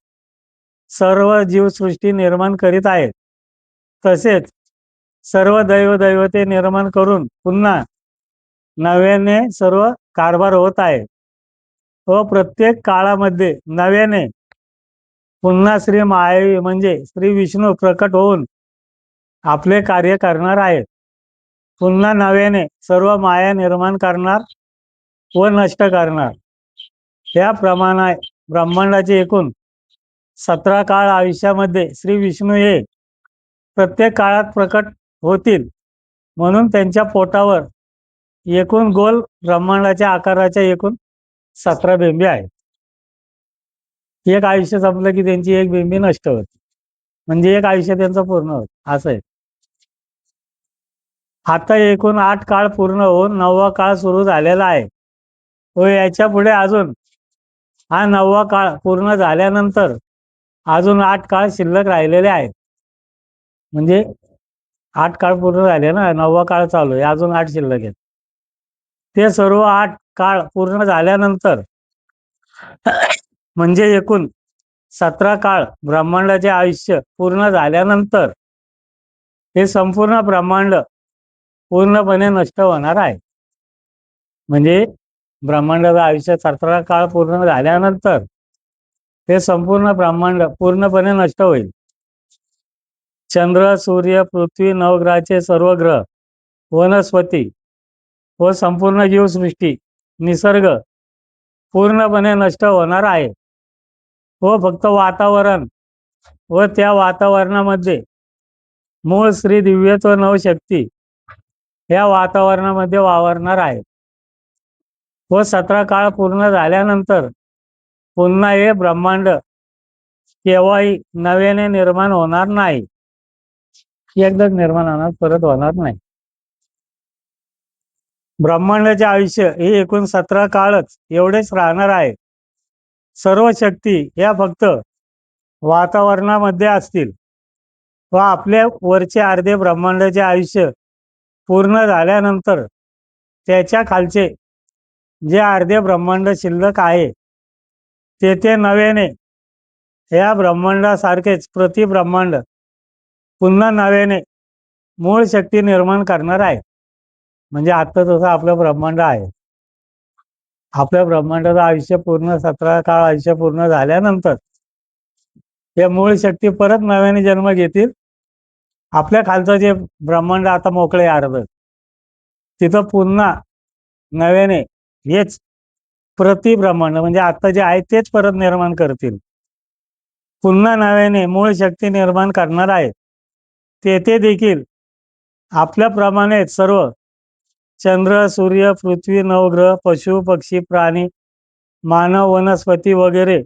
सर्व जीवसृष्टी निर्माण करीत आहेत. तसेच सर्व दैवते निर्माण करून पुन्हा नव्याने सर्व कारभार होत आहे व प्रत्येक काळामध्ये नव्याने पुन्हा श्री मायावी म्हणजे श्री विष्णू प्रकट होऊन आपले कार्य करणार आहेत. पुन्हा नव्याने सर्व माया निर्माण करणार व नष्ट करणार. त्याप्रमाणे ब्रह्मांडाचे एकूण 17 काळ आयुष्यामध्ये श्री विष्णू हे प्रत्येक काळात प्रकट होतील. म्हणून त्यांच्या पोटावर एकूण गोल ब्रह्मांडाच्या आकाराच्या एकूण 17 बिंबे आहेत. एक आयुष्य संपलं की त्यांची एक बिंबी नष्ट होते, म्हणजे एक आयुष्य त्यांचं पूर्ण होत असं आहे. आता एकूण 8 काळ पूर्ण होऊन 9वा काळ सुरू झालेला आहे व याच्या पुढे अजून हा 9वा काळ पूर्ण झाल्यानंतर अजून 8 काळ शिल्लक राहिलेले आहेत. म्हणजे 8 काळ पूर्ण झाले ना, 9वा काळ चालू आहे, अजून 8 शिल्लक आहेत. ते सर्व 8 काळ पूर्ण झाल्यानंतर म्हणजे एकूण 17 काळ ब्रह्मांडाचे आयुष्य पूर्ण झाल्यानंतर हे संपूर्ण ब्रह्मांड पूर्णपणे नष्ट होणार आहे. म्हणजे ब्रह्मांडाचं आयुष्य 17 काळ पूर्ण झाल्यानंतर हे संपूर्ण ब्रह्मांड पूर्णपणे नष्ट होईल. चंद्र, सूर्य, पृथ्वी, नवग्रहाचे सर्व ग्रह, वनस्पती व संपूर्ण जीवसृष्टी, निसर्ग पूर्णपणे नष्ट होणार आहे व फक्त वातावरण व त्या वातावरणामध्ये मूळ श्री दिव्यत्व नवशक्ती या वातावरणामध्ये वावरणार आहे. व 17 काळ पूर्ण झाल्यानंतर पुन्हा हे ब्रह्मांड केव्हाही नव्याने निर्माण होणार नाही. एकदाच निर्माण होणार, परत होणार नाही. ब्रह्मांडाचे आयुष्य हे एकूण 17 काळच एवढेच राहणार आहे. सर्व शक्ती या फक्त वातावरणामध्ये असतील व आपल्या वरचे अर्धे ब्रह्मांडाचे आयुष्य पूर्ण झाल्यानंतर त्याच्या खालचे जे अर्धे ब्रह्मांड शिल्लक आहे तेथे नव्याने या ब्रह्मांडासारखेच प्रतिब्रह्मांड पुन्हा नव्याने मूळ शक्ती निर्माण करणार आहे. म्हणजे आता जसं आपलं ब्रह्मांड आहे, आपल्या ब्रह्मांडाचं आयुष्य पूर्ण 17 काळ आयुष्य पूर्ण झाल्यानंतर हे मूळ शक्ती परत नव्याने जन्म घेतील. आपल्या खालचं जे ब्रह्मांड आता मोकळे अर्ध, तिथं पुन्हा नव्याने हेच प्रतिब्रह्मांड म्हणजे आता जे आहे तेच परत निर्माण करतील. पुन्हा नव्याने मूळ शक्ती निर्माण करणार आहे. तेथे देखील आपल्याप्रमाणेच सर्व चंद्र, सूर्य, पृथ्वी, नवग्रह, पशु, पक्षी, प्राणी, मानव, वनस्पती वगैरे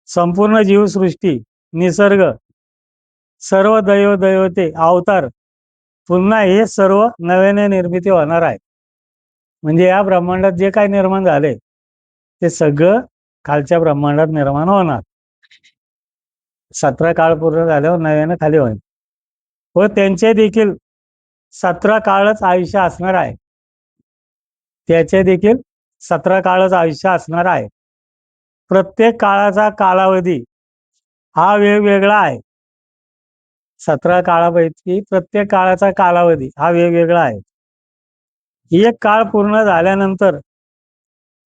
संपूर्ण जीवसृष्टी, निसर्ग, सर्व दैवते, अवतार पुन्हा हे सर्व नव्याने निर्मिती होणार आहे. म्हणजे या ब्रह्मांडात जे काही निर्माण झाले ते सगळं खालच्या ब्रह्मांडात निर्माण होणार. 17 काळ पूर्ण झाल्यावर नव्याने खाली होईल व त्यांचे देखील 17 काळच आयुष्य असणार आहे. त्याचे देखील 17 काळच आयुष्य असणार आहे. प्रत्येक काळाचा कालावधी हा वेगवेगळा आहे. 17 काळापैकी प्रत्येक काळाचा कालावधी हा वेगवेगळा आहे. एक काळ पूर्ण झाल्यानंतर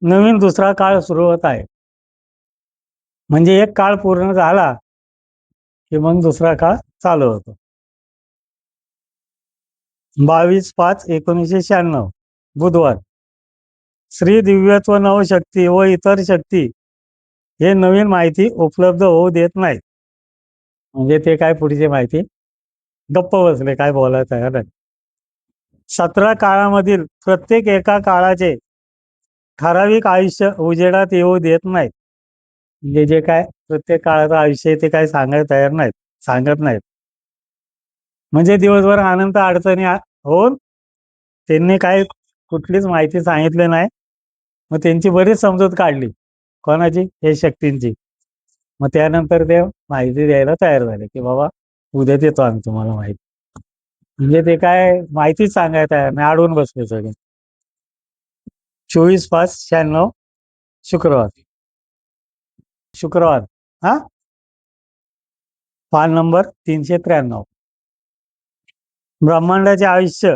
नवीन दुसरा काळ सुरू होत आहे. म्हणजे एक काळ पूर्ण झाला की मग दुसरा काळ चालू होतो. 22/5/1996 बुधवार. श्री दिव्यत्व नवशक्ती व इतर शक्ती हे नवीन माहिती उपलब्ध होऊ देत नाहीत. म्हणजे ते काय पुढची माहिती गप्प बसले, काय बोलायचं आहे नाही. 17 काळामधील प्रत्येक एका काळाचे ठराविक आयुष्य उजेडात येऊ देत नाहीत. म्हणजे जे काय प्रत्येक काळाचं आयुष्य ते काय सांगत तयार नाहीत, सांगत नाहीत. म्हणजे दिवसभर अनंत अडचणी होऊन त्यांनी काय कुठलीच माहिती सांगितली नाही. मग त्यांची बरीच समजूत काढली. कोणाची? हे शक्तींची. मग त्यानंतर ते माहिती द्यायला तयार झाले की बाबा उद्या देतो आम्ही तुम्हाला माहिती. म्हणजे ते काय माहितीच सांगायचं आहे, मी अडवून बसलो सगळे. 24/5/96 शुक्रवार. शुक्रवार. हा, पान नंबर 393. ब्रह्मांडाचे आयुष्य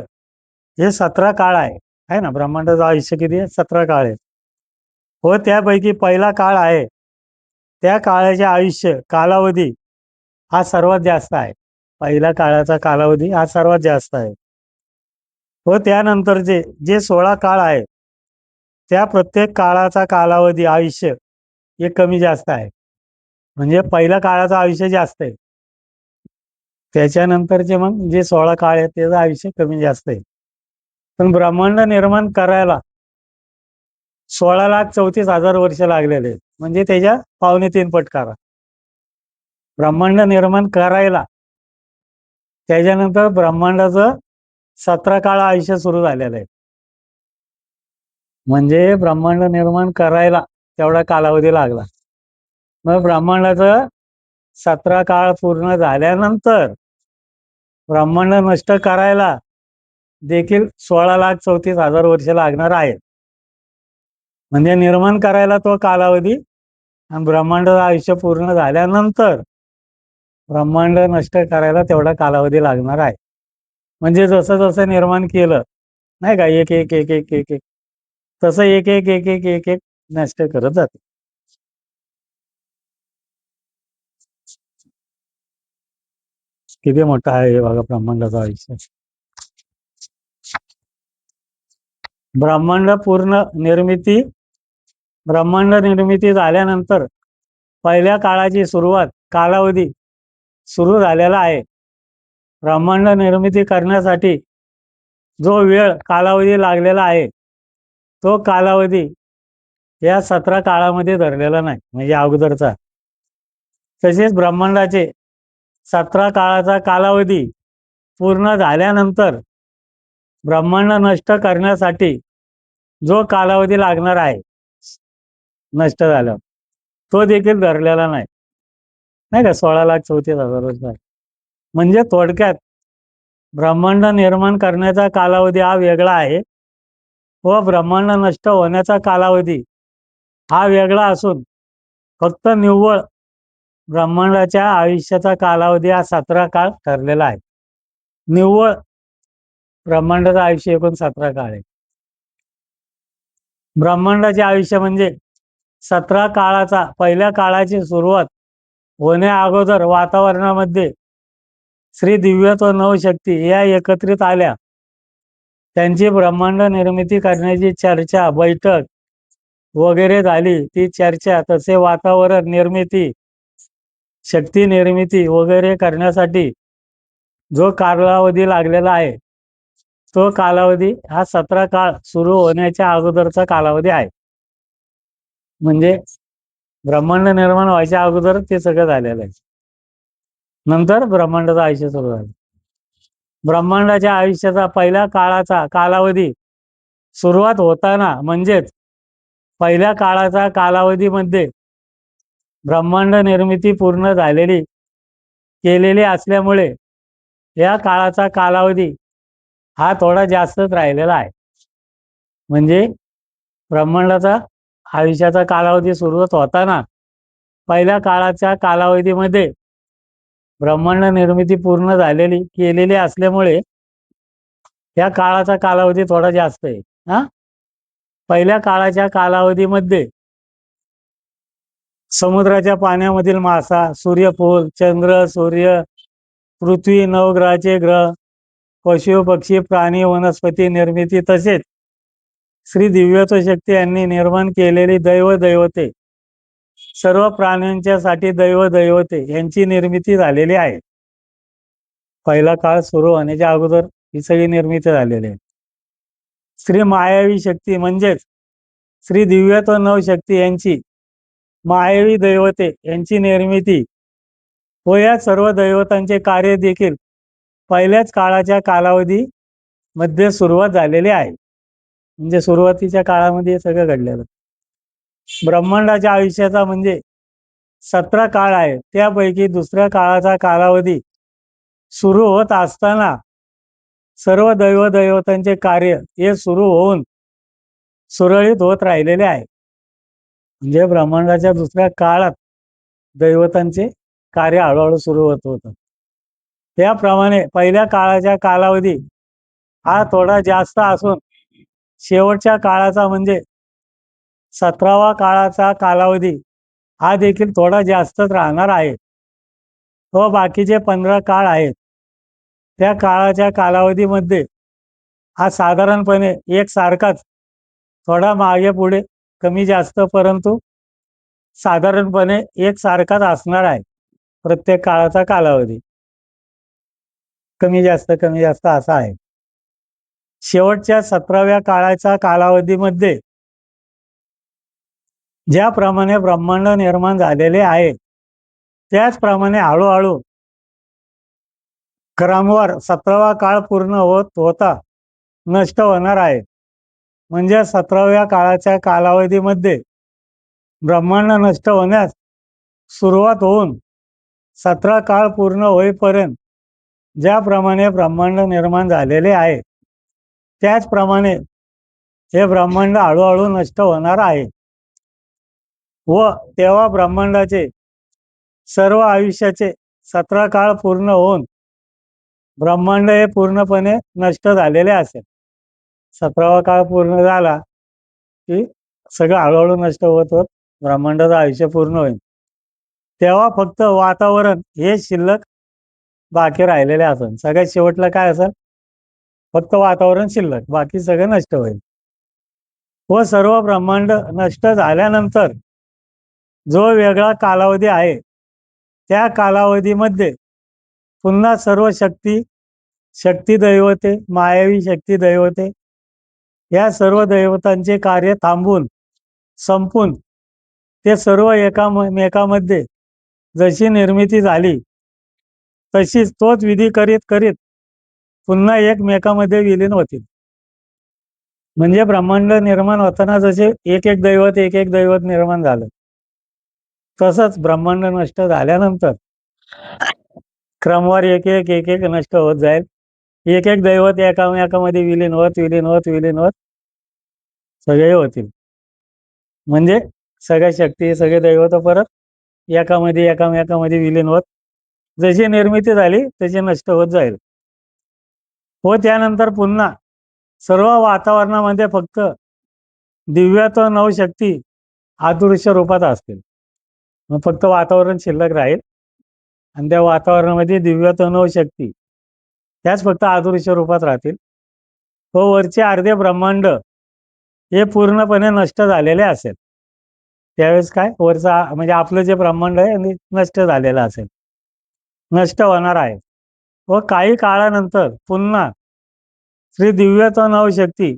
हे 17 काळ आहे ना. ब्रह्मांडाचं आयुष्य किती आहे? 17 काळ आहे. व त्यापैकी पहिला काळ आहे त्या काळाचे आयुष्य कालावधी हा सर्वात जास्त आहे. पहिल्या काळाचा कालावधी हा सर्वात जास्त आहे. व त्यानंतरचे जे 16 काळ आहे त्या प्रत्येक काळाचा कालावधी आयुष्य हे कमी जास्त आहे. म्हणजे पहिल्या काळाचं आयुष्य जास्त आहे, त्याच्यानंतरचे मग जे 16 काळ आहे त्याचं आयुष्य कमी जास्त आहे. पण ब्रह्मांड निर्माण करायला 16,34,000 वर्ष लागलेले, म्हणजे त्याच्या 2.25 पट करा. ब्रह्मांड निर्माण करायला त्याच्यानंतर ब्रह्मांडाचं 17 काळ आयुष्य सुरू झालेलं आहे. म्हणजे ब्रह्मांड निर्माण करायला तेवढा कालावधी लागला. मग ब्रह्मांडाचं 17 काळ पूर्ण झाल्यानंतर ब्रह्मांड नष्ट करायला देखील 16,34,000 वर्ष लागणार आहेत. म्हणजे निर्माण करायला तो कालावधी आणि ब्रह्मांडाचं आयुष्य पूर्ण झाल्यानंतर ब्रह्मांड नष्ट करायला तेवढा कालावधी लागणार आहे. म्हणजे जसं जसं निर्माण केलं नाही का, एक एक एक एक एक एक तसं एक एक एक एक एक एक नष्ट करत जाते. किती मोठं आहे हे बघा ब्रह्मांडाचं आयुष्य. ब्रह्मांड पूर्ण निर्मिती ब्रह्मांड निर्मिती झाल्यानंतर पहिल्या काळाची सुरुवात कालावधी सुरू झालेला आहे. ब्रह्मांड निर्मिती करण्यासाठी जो वेळ कालावधी लागलेला आहे तो कालावधी या 17 काळामध्ये धरलेला नाही, म्हणजे अगोदरचा. तसेच ब्रह्मांडाचे 17 काळाचा कालावधी पूर्ण झाल्यानंतर ब्रह्मांड नष्ट करण्यासाठी जो कालावधी लागणार आहे नष्ट झाल्यावर तो देखील धरलेला नाही, नाही का. 16,34,000 वर्ष आहे. म्हणजे थोडक्यात ब्रह्मांड निर्माण करण्याचा कालावधी हा वेगळा आहे व ब्रह्मांड नष्ट होण्याचा कालावधी हा वेगळा असून फक्त निव्वळ ब्रह्मांडाच्या आयुष्याचा कालावधी हा 17 काळ ठरलेला आहे. निव्वळ ब्रह्मांडाचं आयुष्य एकूण 17 काळ आहे. ब्रह्मांडाचे आयुष्य म्हणजे 17 काळाचा पहिल्या काळाची सुरुवात होण्या अगोदर वातावरणामध्ये श्री दिव्यत्व नवशक्ती या एकत्रित आल्या. त्यांची ब्रह्मांड निर्मिती करण्याची चर्चा बैठक वगैरे झाली. ती चर्चा तसे वातावरण निर्मिती शक्ती निर्मिती वगैरे करण्यासाठी जो कालावधी लागलेला आहे तो कालावधी हा 17 काळ सुरू होण्याच्या अगोदरचा कालावधी आहे. म्हणजे ब्रह्मांड निर्माण व्हायच्या अगोदर ते सगळं झालेलं आहे. नंतर ब्रह्मांडाचं आयुष्य सुरू झालं. ब्रह्मांडाच्या आयुष्याचा पहिल्या काळाचा कालावधी सुरुवात होताना म्हणजेच पहिल्या काळाचा कालावधीमध्ये ब्रह्मांड निर्मिती पूर्ण झालेली केलेली असल्यामुळे या काळाचा कालावधी हा थोडा जास्तच राहिलेला आहे. म्हणजे ब्रह्मांडाचा आयुष्याचा कालावधी सुरुवात होताना पहिल्या काळाच्या कालावधीमध्ये ब्रह्मांड निर्मिती पूर्ण झालेली केलेली असल्यामुळे या काळाचा कालावधी थोडा जास्त आहे. पहिल्या काळाच्या कालावधीमध्ये समुद्राच्या पाण्यामधील मासा, सूर्यफूल, चंद्र, सूर्य, पृथ्वी, नवग्रहाचे ग्रह, पशु पक्षी, प्राणी, वनस्पती निर्मिती तसेच श्री दिव्यत्व शक्ती यांनी निर्माण केलेली दैव दैवते, सर्व प्राण्यांच्या साठी दैव दैवते यांची निर्मिती झालेली आहे. पहिला काळ सुरू होण्याच्या अगोदर ही सगळी निर्मिती झालेली आहे. श्री मायावी शक्ती म्हणजेच श्री दिव्यत्व नवशक्ती यांची मायावी दैवते यांची निर्मिती व या सर्व दैवतांचे कार्य देखील पहिल्याच काळाच्या कालावधी मध्ये सुरुवात झालेली आहे. म्हणजे सुरुवातीच्या काळामध्ये हे सगळं घडलेलं. ब्रह्मांडाच्या आयुष्याचा म्हणजे 17 काळ आहे. त्यापैकी दुसऱ्या काळाचा कालावधी सुरू होत असताना सर्व दैवदैवतांचे कार्य हे सुरू होऊन सुरळीत होत राहिलेले आहे. म्हणजे ब्रह्मांडाच्या दुसऱ्या काळात दैवतांचे कार्य हळूहळू सुरू होत होतं. त्याप्रमाणे पहिल्या काळाच्या कालावधी हा थोडा जास्त असून शेवटच्या काळाचा म्हणजे 17वा काळाचा कालावधी हा देखील थोडा जास्तच राहणार आहे. व बाकीचे 15 काळ आहेत त्या काळाच्या कालावधीमध्ये हा साधारणपणे एकसारखाच, थोडा मागे पुढे कमी जास्त परंतु साधारणपणे एकसारखाच असणार आहे. प्रत्येक काळाचा कालावधी कमी जास्त असा आहे. शेवटच्या 17व्या काळाच्या कालावधीमध्ये ज्याप्रमाणे ब्रह्मांड निर्माण झालेले आहे त्याचप्रमाणे हळूहळू क्रमवार 17वा काळ पूर्ण होत होता नष्ट होणार आहे. म्हणजे 17व्या काळाच्या कालावधीमध्ये ब्रह्मांड नष्ट होण्यास सुरुवात होऊन 17 काळ पूर्ण होईपर्यंत ज्याप्रमाणे ब्रह्मांड निर्माण झालेले आहे त्याचप्रमाणे हे ब्रह्मांड हळूहळू नष्ट होणार आहे. व तेव्हा ब्रह्मांडाचे सर्व आयुष्याचे 17 काळ पूर्ण होऊन ब्रह्मांड हे पूर्णपणे नष्ट झालेले असेल. 17वा काळ पूर्ण झाला की सगळं हळूहळू नष्ट होत होत ब्रह्मांडाचं आयुष्य पूर्ण होईल. तेव्हा फक्त वातावरण हे शिल्लक बाकी राहिलेले असेल. सगळ्यात शेवटला काय असेल? फक्त वातावरण शिल्लक, बाकी सगळं नष्ट होईल. व सर्व ब्रह्मांड नष्ट झाल्यानंतर जो वेगळा कालावधी आहे त्या कालावधीमध्ये पुन्हा सर्व शक्ती दैवते, मायावी शक्ती दैवते या सर्व दैवतांचे कार्य थांबून संपून ते सर्व एकामेकामध्ये जशी निर्मिती झाली तशीच तोच विधी करीत करीत पुन्हा एकमेकामध्ये विलीन होतील. म्हणजे ब्रह्मांड निर्माण होताना जसे एक एक दैवत निर्माण झालं तसंच ब्रह्मांड नष्ट झाल्यानंतर क्रमवार एक एक नष्ट होत जाईल. एक एक दैवत एकामेकामध्ये विलीन होत सगळे होतील. म्हणजे सगळ्या शक्ती सगळे दैवत परत एकामेकामध्ये विलीन होत जशी निर्मिती झाली तशी नष्ट होत जाईल. व त्यानंतर पुन्हा सर्व वातावरणामध्ये फक्त दिव्यत्व नवशक्ती अदृश्य रूपात असतील. मग फक्त वातावरण शिल्लक राहील आणि त्या वातावरणामध्ये दिव्यत्व नवशक्ती त्याच फक्त अदृश्य रूपात राहतील. व वरचे अर्धे ब्रह्मांड हे पूर्णपणे नष्ट झालेले असेल. त्यावेळेस काय वरचा म्हणजे आपलं जे ब्रह्मांड आहे नष्ट झालेलं असेल, नष्ट होणार आहे. व काही काळानंतर पुन्हा श्री दिव्यत्व नवशक्ती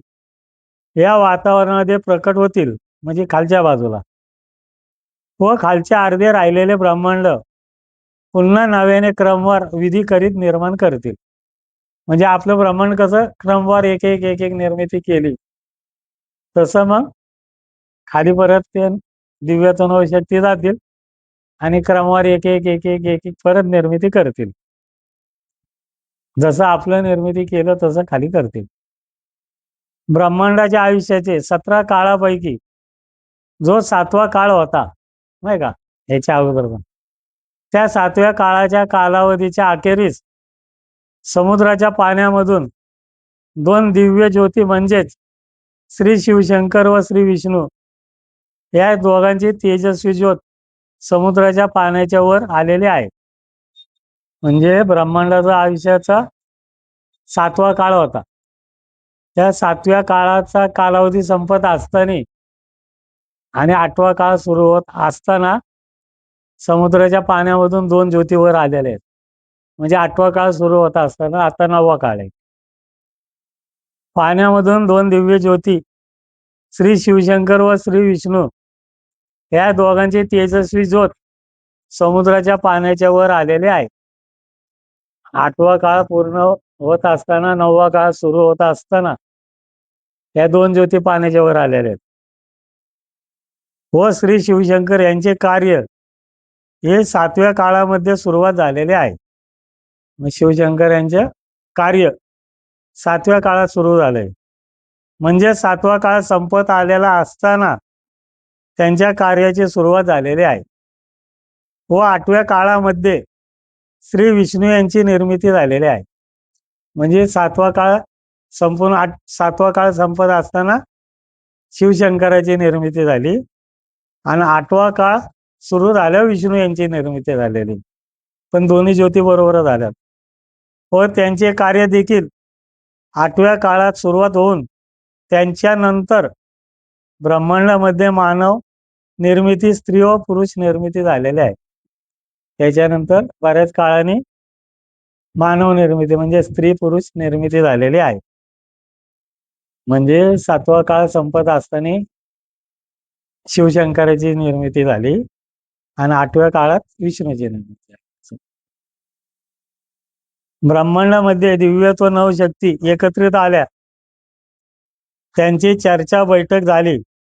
या वातावरणामध्ये प्रकट होतील, म्हणजे खालच्या बाजूला. व खालचे अर्धे राहिलेले ब्रह्मांड पुन्हा नव्याने क्रमवार विधी करीत निर्माण करतील. म्हणजे आपलं ब्रह्मांड कसं क्रमवार एक एक निर्मिती केली तसं मग खाली परत ते दिव्यत्व नवशक्ती जातील आणि क्रमवार एक परत निर्मिती करतील. जसं आपलं निर्मिती केलं तसं खाली करतील. ब्रह्मांडाच्या आयुष्याचे 17 काळापैकी जो 7वा काळ होता नाही का ह्याच्या अगोदर पण, त्या 7व्या काळाच्या कालावधीच्या अखेरीस समुद्राच्या पाण्यामधून 2 दिव्य ज्योती म्हणजेच श्री शिवशंकर व श्री विष्णू या दोघांची तेजस्वी ज्योत समुद्राच्या पाण्याच्या वर आलेले आहे. म्हणजे ब्रह्मांडाचा आयुष्याचा 7वा काळ होता. त्या 7व्या काळाचा कालावधी संपत असताना आणि 8वा काळ सुरू होत असताना समुद्राच्या पाण्यामधून 2 ज्योती वर आलेल्या आहेत. म्हणजे 8वा काळ सुरू होत असताना आता 9वा काळ आहे. पाण्यामधून 2 दिव्य ज्योती श्री शिवशंकर व श्री विष्णू या दोघांची तेजस्वी ज्योत समुद्राच्या पाण्याच्या वर आलेले आहे. 8वा काळ पूर्ण होत असताना 9वा काळ सुरू होत असताना या 2 ज्योती पाण्याच्या वर आलेल्या आहेत. व श्री शिवशंकर यांचे कार्य हे 7व्या काळामध्ये सुरुवात झालेले आहे. मग शिवशंकर यांचे कार्य सातव्या काळात सुरू झालंय. म्हणजे सातवा काळ संपत आलेला असताना त्यांच्या कार्याची सुरुवात झालेली आहे. व आठव्या काळामध्ये श्री विष्णू यांची निर्मिती झालेली आहे. म्हणजे सातवा काळ संपूर्ण सातवा काळ संपत असताना शिवशंकराची निर्मिती झाली आणि आठवा काळ सुरू झाल्यावर विष्णू यांची निर्मिती झालेली. पण दोन्ही ज्योती बरोबर झाल्यात. व त्यांचे कार्य देखील आठव्या काळात सुरुवात होऊन त्यांच्यानंतर ब्रह्मांडामध्ये मानव निर्मिती, स्त्री व पुरुष निर्मिती झालेली आहे. त्याच्यानंतर बऱ्याच काळाने मानव निर्मिती म्हणजे स्त्री पुरुष निर्मिती झालेली आहे. म्हणजे सातवा काळ संपत असताना शिवशंकराची निर्मिती झाली आणि आठव्या काळात विष्णूची निर्मिती झाली. ब्रह्मांडामध्ये दिव्यत्व नवशक्ती एकत्रित आल्या, त्यांची चर्चा बैठक झाली